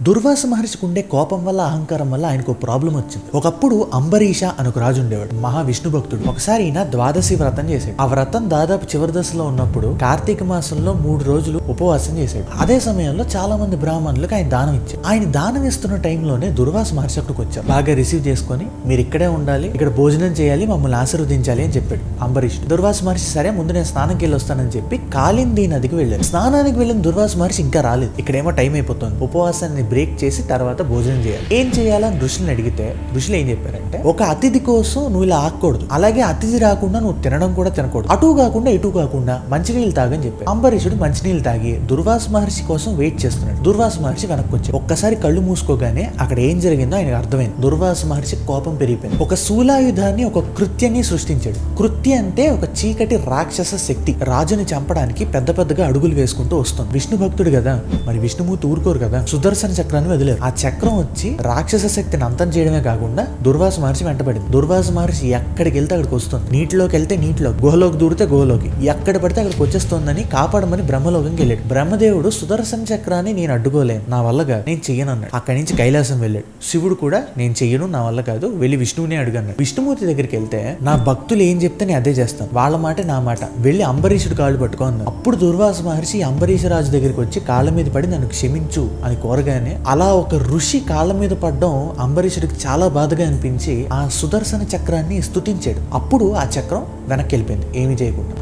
దుర్వాస మహర్షికి ఉండే కోపం వల్ల అహంకారం వల్ల ఆయనకు ప్రాబ్లం వచ్చింది. ఒకప్పుడు అంబరీష అని ఒక రాజు ఉండేవాడు, మహా విష్ణు భక్తుడు. ఒకసారి ఈయన ద్వాదశి వ్రతం చేశాడు. ఆ వ్రతం దాదాపు చివరి దశలో ఉన్నప్పుడు కార్తీక మాసంలో 3 రోజులు ఉపవాసం చేశాడు. అదే సమయంలో చాలా మంది బ్రాహ్మణులకు ఆయన దానం ఇచ్చారు. ఆయన దానం ఇస్తున్న టైంలోనే దుర్వాస మహర్షి అక్కడికి వచ్చారు. బాగా రిసీవ్ చేసుకుని మీరు ఇక్కడే ఉండాలి, ఇక్కడ భోజనం చేయాలి, మమ్మల్ని ఆశీర్వదించాలి అని చెప్పాడు అంబరీషుడు. దుర్వాస మహర్షి సరే ముందు నేను స్నానంకి వెళ్ళి వస్తానని చెప్పి కాళింది నదికి వెళ్ళాడు. స్నానానికి వెళ్ళిన దుర్వాస మహర్షి ఇంకా రాలేదు. ఇక్కడేమో టైం అయిపోతుంది, ఉపవాసాన్ని బ్రేక్ చేసి తర్వాత భోజనం చేయాలి. ఏం చేయాలని ఋషుల్ని అడిగితే ఋషులు ఏం చెప్పారంటే, ఒక అతిథి కోసం నువ్వు ఇలా ఆగకూడదు, అలాగే అతిథి రాకుండా నువ్వు తినడం కూడా తినకూడదు, అటు కాకుండా ఇటు కాకుండా మంచినీళ్ళు తాగని చెప్పారు. అంబరీషుడు మంచినీళ్ళు తాగి దుర్వాస మహర్షి కోసం వెయిట్ చేస్తున్నాడు. దుర్వాస మహర్షి వెనక్కి వచ్చి ఒక్కసారి కళ్ళు మూసుకోగానే అక్కడ ఏం జరిగిందో ఆయనకు అర్థమైంది. దుర్వాస మహర్షి కోపం పెరిగిపోయింది. ఒక శూలాయుధాన్ని, ఒక కృత్యాన్ని సృష్టించాడు. కృత్య అంటే ఒక చీకటి రాక్షస శక్తి రాజుని చంపడానికి పెద్ద పెద్దగా అడుగులు వేసుకుంటూ వస్తుంది. విష్ణు భక్తుడు కదా, మరి విష్ణుమూర్తి ఊరుకోరు కదా, సుదర్శన చక్రాన్ని వదిలేరు. ఆ చక్రం వచ్చి రాక్షస శక్తిని అంతం చేయడమే కాకుండా దుర్వాస మహర్షి వెంటబడింది. దుర్వాస మహర్షి ఎక్కడికి వెళ్తే అక్కడికి వస్తుంది. నీటిలోకి వెళ్తే నీటిలో, గుహలోకి దూరితే గుహలోకి, ఎక్కడ పడితే అక్కడికి వచ్చేస్తోందని కాపాడమని బ్రహ్మలోకంకి వెళ్ళాడు. బ్రహ్మదేవుడు సుదర్శన చక్రాన్ని నేను అడ్డుకోలేను, నా వల్ల కాదు, నేను చెయ్యను అన్నాడు. అక్కడి నుంచి కైలాసం వెళ్ళాడు. శివుడు కూడా నేను చెయ్యను, నా వల్ల కాదు, వెళ్ళి విష్ణువునే అడుగన్నాడు. విష్ణుమూర్తి దగ్గరికి వెళ్తే నా భక్తులు ఏం చెప్తే నేను అదే చేస్తాను, వాళ్ళ మాట నా మాట, వెళ్ళి అంబరీషుడు కాళ్ళు పట్టుకో అన్నాడు. అప్పుడు దుర్వాస మహర్షి అంబరీష రాజు దగ్గరికి వచ్చి కాళ్ళ మీద పడి నన్ను క్షమించు అని కోరగానే అలా ఒక ఋషి కాళ్ళ మీద పడడం అంబరీషుడికి చాలా బాధగా అనిపించి ఆ సుదర్శన చక్రాన్ని స్తుతించాడు. అప్పుడు ఆ చక్రం వెనక్కి వెళ్ళిపోయింది, ఏమీ చేయకుండా.